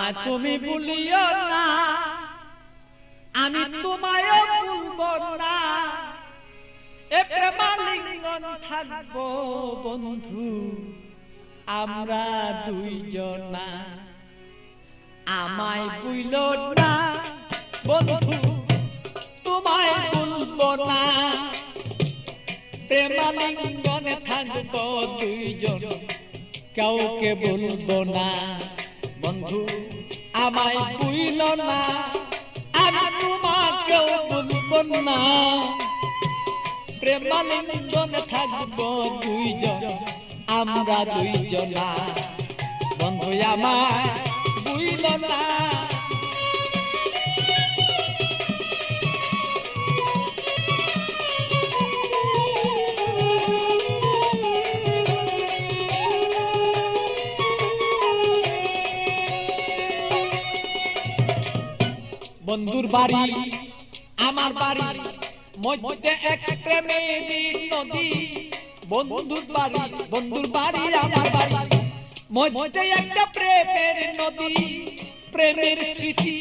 আমায় তুমি ভুলিও না, আমি তোমায় ভুলবো না। এ প্রেমালিঙ্গন থাকবো বন্ধু আমরা দুইজনা। আমায় ভুলো না বন্ধু, তোমায় ভুলবো না। প্রেমালিঙ্গনে থাকবো দুইজন, কাউকে ভুলবো না। বন্ধু আমায় ভুলো না, আমি তোমাকেও ভুলবো না। প্রেমালিঙ্গনে থাকবো দুইজন আমরা দুইজনা। বন্ধু আমায় ভুলো না। বন্ধুর বাড়ি আমার বাড়ি মধ্যে এক প্রেমের নদী। বন্ধুর বাড়ি আমার বাড়ি মধ্যে একটা প্রেমের নদী। প্রেমের স্মৃতি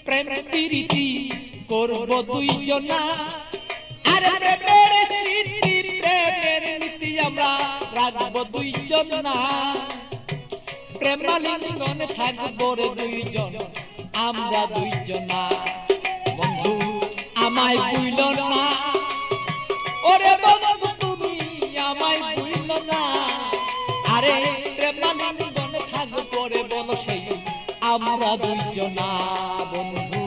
প্রেম প্রীতি করব দুইজনা। আরে প্রেমের স্মৃতি প্রেমের নীতি আমরা রাখবো দুইজনা। প্রেমালিঙ্গনে থাকবো রে দুইজন আমরা দুইজনা। বন্ধু আমায় ভুলো না, ওরে বন্ধু তুমি আমায় ভুলো না। আরে প্রেমালিঙ্গনে থাকবো রে বলো সেই আমরা দুইজনা। বন্ধু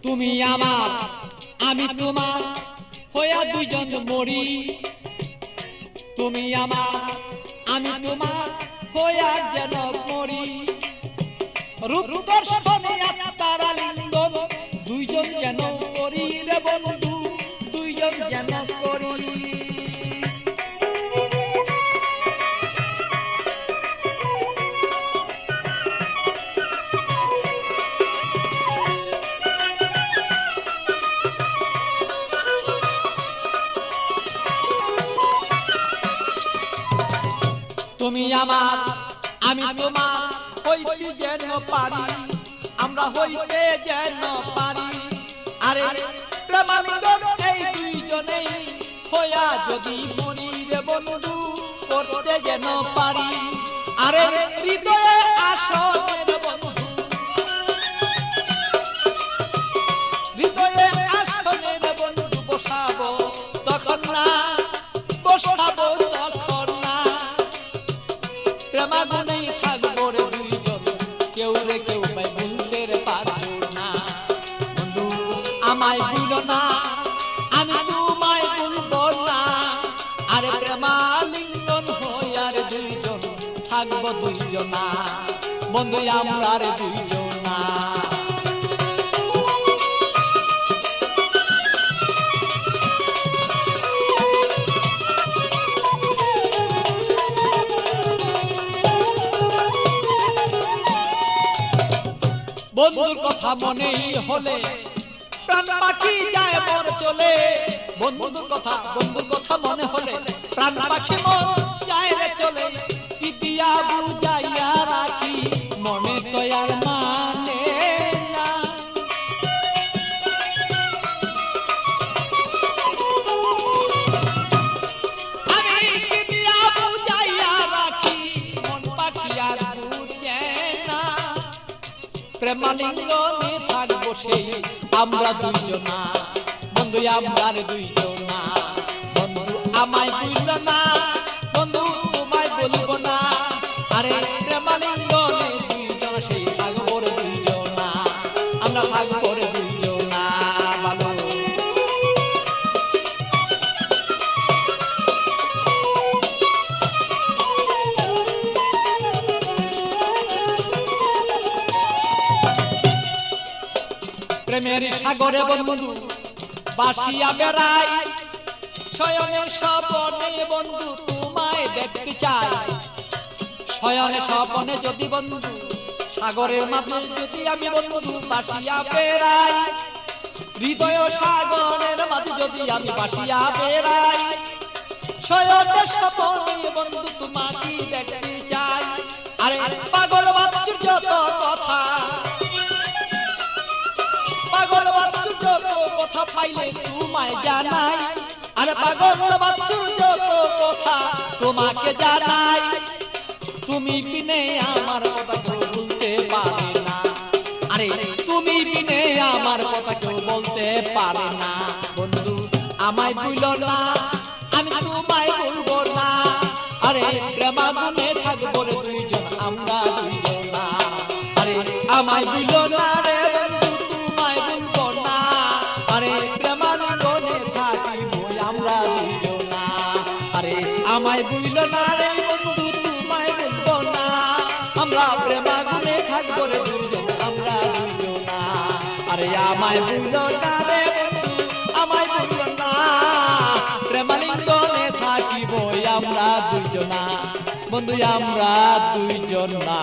তুমি আমার আমি তোমার হইয়া দুইজন মরি। তুমি আমার আমি তোমার হইয়া যেন মরি। রূপ দর্শনে আত্মারা লিঙ্গন দুইজন যেন করি রে বন্ধু, দুইজন যেন করি। তুমি আমার আমি তোমার হইতে যেন পারি, আমরা হইতে যেন পারি। আরে প্রেমালিঙ্গন এই দুইজনেই হইয়া যদি মরি রে বন্ধু করতে যেন পারি। আরে হৃদয়ে আসনের বন্ধু, হৃদয়ে আসনের বন্ধু বসাবো তখন না, বসাবো তখন না। প্রেমাগুনেই থাকবো রে দুইজন, কেউ রে কেউ পাই ভুলতে পারবো না। বন্ধু আমায় ভুলো না, আমি তোমায় ভুলবো না। আরে প্রেমালিঙ্গন হইয়া রে দুইজন থাকবো দুইজনা। বন্ধু আমরা রে দুইজনা। বন্ধুর কথা মনেই হলে প্রাণ পাখি যায় মন চলে। বন্ধুর কথা মনে হলে প্রাণ পাখি মন যায় রে চলে। কি দিয়া বুঝাইয়া রাখি মনে তো আর মানে না। আমি কি দিয়া বুঝাইয়া রাখি মন পাখি আর বুঝে না। প্রেমালিঙ্গনে থাকবো সেই আমরা দুইজনা। বন্ধু আমরা দুইজনা। বন্ধু আমায় ভুলো না, বন্ধু তোমায় বলবো না। আরে প্রেমালিঙ্গনে দুইজন সেই থাকবো রে দুইজনা, আমরা থাকবো রে দুইজনা। ভালো প্রেমের সাগরে বন্ধু বাসিয়া বেড়াই। শয়নে স্বপনে বন্ধু তোমায় দেখতে চাই। শয়নে স্বপনে যদি বন্ধু সাগরের মাঝে যদি আমি বন্ধু বাসিয়া বেড়াই, হৃদয় সাগরের মাঝে যদি আমি বাসিয়া বেড়াই, শয়নের স্বপনে বন্ধু তোমাকে দেখতে চাই। আরে পাগল বাচ্চুর যত কথা, পাগল বাচ্চুর যত কথা পাইলে তোমায় জানাই। আরে পাগল বাচ্চুর যত কথা তোমাকে জানাই। তুমি বিনে আমার কথা কেউ বলতে পারে না। আরে তুমি বিনে আমার কথা কেউ বলতে পারে না। বন্ধু আমায় ভুলো না, আমি তোমায় ভুলবো না। আরে প্রেমাগুনে থাকবো রে দুইজন আমরা দুইজনা। আরে আমায় ভুলো না রে বন্ধু, তোমায় ভুলবো না। আরে প্রেমাগুনে থাকিবো আমরা দুইজনা। আরে আমায় ভুলো না রে বন্ধু, তোমায় ভুলবো না। আমরা প্রেমাগুনে থাকবো রে দুইজন আমরা দুইজনা। আরে আমায় ভুলো না রে বন্ধু, আমায় ভুলো না। প্রেমালিঙ্গনে থাকিব আমরা দুইজনা, বন্ধু আমরা দুইজনা।